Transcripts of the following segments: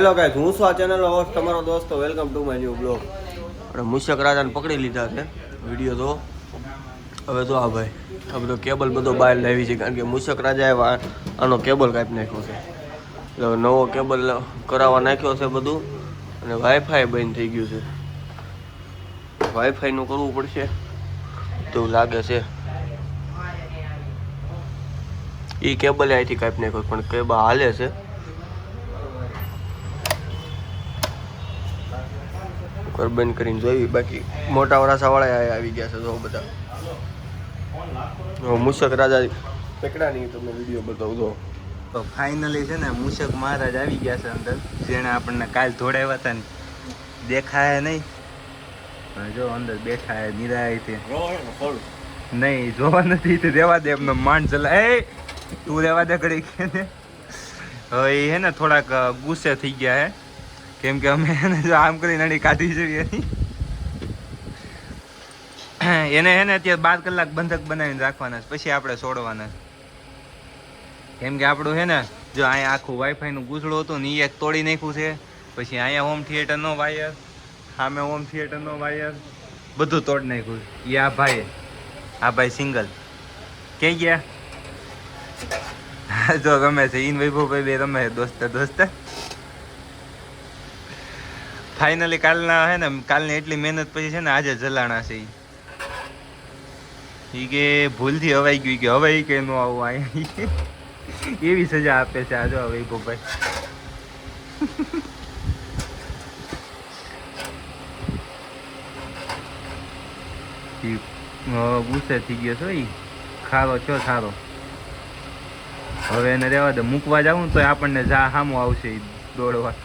Hello guys, હું છું આ ચેનલનો હોસ્ટ તમારો દોસ્તો. Welcome to my new blog. આપણે મુશક રાજાને પકડી લીધા છે. વિડીયો તો હવે તો આ ભાઈ આ બધો કેબલ બધો બહાર લાવી છે, કારણ કે મુશક રાજાએ આનો કેબલ કાપી નાખ્યો છે. એટલે નવો કેબલ કરાવવા નાખ્યો છે બધું, અને વાઈફાઈ બંધ થઈ ગયું છે. વાઈફાઈનું કરવું પડશે તેવું લાગે છે. એ કેબલ અહીંથી કાપી નાખ્યો, પણ કેબલ હાલે છે. બંધ કરીને જોઈ, બાકી મોટા વરાસાવાળા આવી ગયા છે. જો બધા મુશક રાજા પકડાની તમને વિડીયો બતાવું. જો તો ફાઇનલી છે ને મુશક મહારાજ આવી ગયા છે અંદર, જેણે આપણને કાલ ધોડાવ્યા હતા ને દેખાય નહીં. જો અંદર બેઠા હે નિરાયતે. નહીં જોવા નથી તે રેવા દે, એમનો માંડ ચલા. એ તું રેવા દે ઘડી કે ને. હવે એ હે ને થોડાક ગુસ્સે થઈ ગયા હે, કેમ કે અમે એને જો આમ કરી નડી કાઢી જોઈએ એને હે ને અત્યારે 12 કલાક બંધક બનાવીને રાખવાના, પછી આપણે છોડવાના. કેમ કે આપણું હે ને જો અહીંયા આખું વાઈફાઈનું ગૂંચળું હતું ને એ એક તોડી નાખ્યું છે. પછી અહીંયા હોમ થિયેટરનો વાયર, સામે હોમ થિયેટરનો વાયર બધું તોડી નાખ્યું. એ આ ભાઈ સિંગલ ક્યાં ગયા જો રમે છે ઈન વૈભવભાઈ બે રમે દોસ્તે. ફાઇનલી કાલના હે ને કાલની એટલી મહેનત પછી છે ને આજે જલાણા છે. ઈ કે ભૂલથી હવાઈ ગયું કે હવાઈ કે નો આવું અહીંયા એવી સજા આપે છે આ જો વૈભવભાઈ. ગુસ્સે થઈ ગયો છો ઈ ખારો છો સારો. હવે એને રહેવા દે, મૂકવા જાવ ને તો આપણને જા સામું આવશે ઈ દોડવા.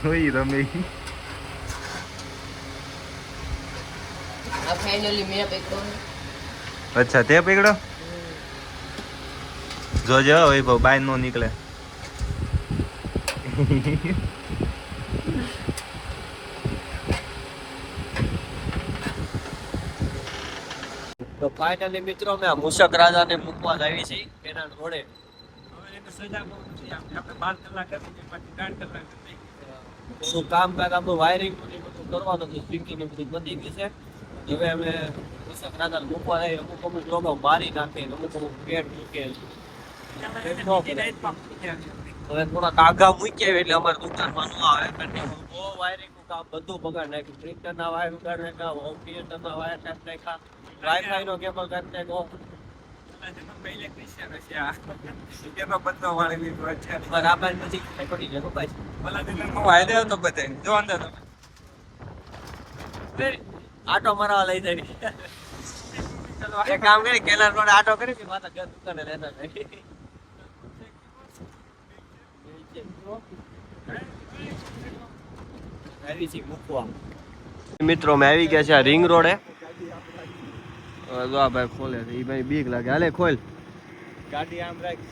જોઈ રમે અચ્છા તે પકડો. જોજો વૈભવ બાય નો નીકળે. તો ફાઇનલી મિત્રો મેં મુશક રાજાને મૂકવા આવી છે એના રોડે. થોડું કામકાજ આપણું વાયરિંગ બધું કરવાનું હતું, સ્પીકર ને બધું બધી ગઈ છે. હવે અમે મુશક રાજાને મૂકવા આવી. અમુક લોકો મારી નાખે, અમુક પેટ મૂકે. હવે થોડાક આઘા મૂકી આવે એટલે અમારે દુકાનમાં ન આવે, કારણ કે બહુ વાયરિંગનું કામ બધું બગાડ નાખ્યું. પ્રિન્ટરના વાયર ઉગાડ નાખ્યા, હોમ થિયેટરના વાયર કાઢી નાખ્યા, વાઈફાઈ નો કેબલ કાઢી નાખ્યો. આટો મારવા લઈ જાય. એક કામ કરી કેનાર રોડ આટો કરી માતા ઘર દુકાને લેતા જાય. મિત્રો મેં આવી ગયા છે આ રિંગ રોડે. જો આ ભાઈ ખોલે છે, એ ભાઈ બીક લાગે. હાલે ખોલ ગાડી આમ રાખ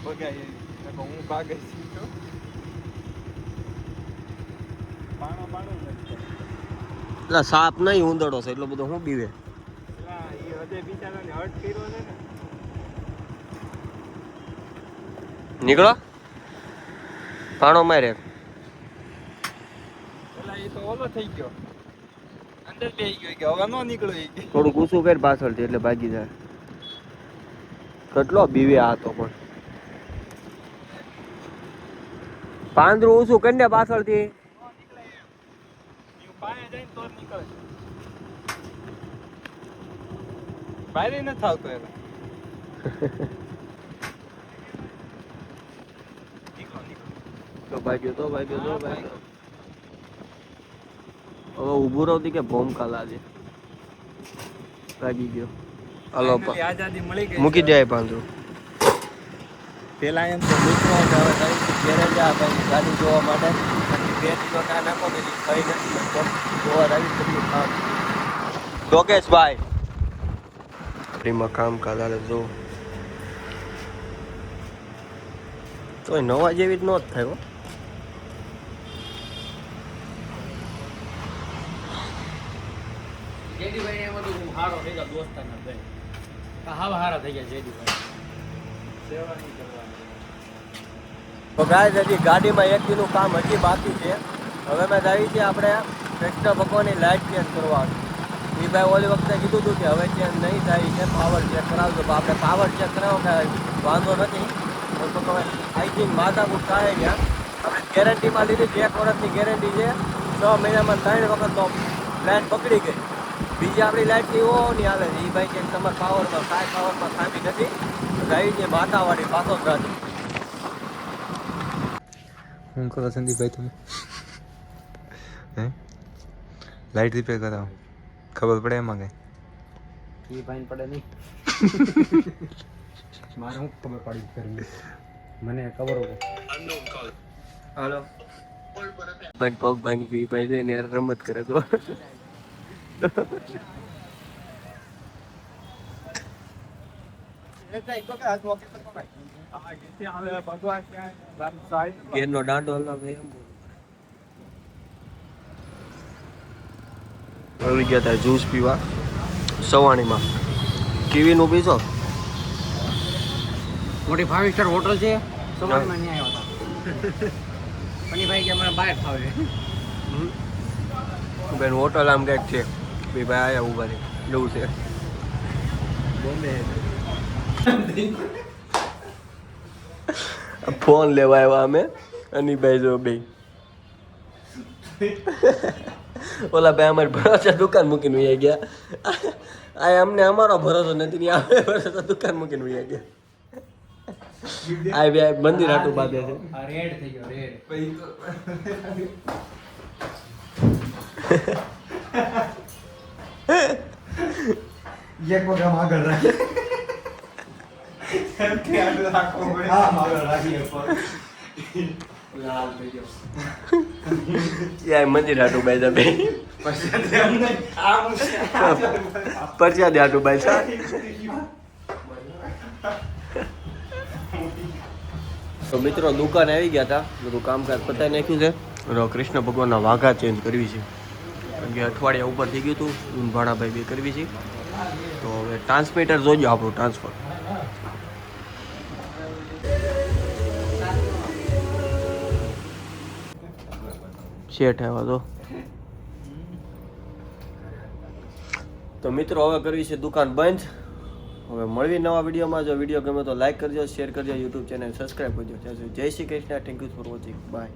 ભગાય હું ભાગે છું. એટલે સાપ નહીં ઉંદરડો છે એટલો બધો શું બીવે. નીકળો પાણો મારે. ઓલો થઈ ગયો અંદર બેહી ગયો કે હવે નો નીકળો. થોડું ઊંચું કર પાછળથી એટલે ભાગી જાય. કેટલો બીવે આ તો, પણ પાંદરું ઊંચું કરીને પાછળથી બહાર નથી આવતો એનો. તો ભાગ્યો હવે ઊભું રહતી કે ભોમકા લાગે. ભાગી ગયો. હાલો આઝાદી મળી ગઈ. મૂકી જાય પાંદરું. પેલા એમ તો મિત્રો ગાડી જોવા માટે 2 કિલો ટા નાખો ને કઈ નથી જોવા આવી. યોગેશભાઈ ફ્રીમાં કામ કાલે જો તો નવા જેવી જ ન જ થાય. જેડીભાઈ એમાં તો હારો થઈ ગયા દોસ્તાના ભાઈ. હાવ હારા થઈ ગયા જેડીભાઈ. સેવા નહીં કરવાની. તો ગાય હજી ગાડીમાં એક દીનું કામ હજી બાકી છે. હવે મેં આવી છે આપણે કૃષ્ણ ભગવાનની લાઇટ ચેન્જ કરવાનું. એ ભાઈ ઓલી વખતે કીધું હતું કે હવે ચેન્જ નહીં થાય છે, પાવર ચેક કરાવજો. તો આપણે પાવર ચેક કરાવો કાંઈ વાંધો નથી. તો આઈ થિંક માથાકૂટ થાય ત્યાં આપણે ગેરંટીમાં લીધી 1 વર્ષની ગેરંટી છે. 6 મહિનામાં 3 વખત તો લાઇટ પકડી ગઈ. બીજી આપણી લાઇટ એવો નહીં હાલે. એ ભાઈ કે તમારા પાવરમાં ખામી નથી. આવી છે માથાવાળી પાછો જ રાજી. શું કરો સંદીપભાઈ તમે? હે લાઈટ રિપેર કરાવો, ખબર પડે એમાં કઈ? એ ભાઈ પડે નહીં. મારે હું ખબર પડી કરવી, મને ખબર હોય. હાલો પગ ભાંગી પી ભાઈ છે ને રમત કરે તો ઘેરનો દાંડો આવી ગયા હતા જ્યુસ પીવા સવાણીમાં. કીવીનું પીશો? મોટી 5 સ્ટાર હોટલ છે, સવારમાં નહીં આવ્યા હતા. પણ ભાઈ કે અમારે બહાર ખાવે. બેન હોટલ આમ કંઈક છે ભાઈ ભાઈ આયા ઉભા રહે એવું છે. બોમ્બે ફોન લેવા આવ્યા અમે અને ભાઈ જો બે ઓલા ભાઈ અમારી ભરોસે દુકાન મૂકીને વહી ગયા. આ અમને અમારો ભરોસો નથી ને અમે ભરોસે દુકાન મૂકીને વહી ગયા. આ બે મંદિર આટું બાંધે છે. રેડ થઈ ગયો રેડ. એક પ્રોગ્રામ આગળ રાખીએ. મંદિર આટું બાંધ્યા બે પરસ્યાદી આટું બાંધ્યા. તો મિત્રો દુકાન આવી ગયા હતા, બધું કામકાજ પતાવી નાખ્યું છે. કૃષ્ણ ભગવાનના વાઘા ચેન્જ કરવી છે કારણ કે અઠવાડિયા ઉપર થઈ ગયું હતું. ભાણાભાઈ બે કરવી છે. તો હવે ટ્રાન્સમીટર જોજો આપણું ટ્રાન્સફર. શેઠ આવ્યા તો મિત્રો હવે કરવી છે દુકાન બંધ. હવે મળવી નવા વિડીયોમાં. જો વિડીયો ગમે તો લાઈક કરજો, શેર કરજો, યુટ્યુબ ચેનલ સબસ્ક્રાઈબ કરજો. ત્યાં સુધી જય Shri Krishna. Thank you for watching. By.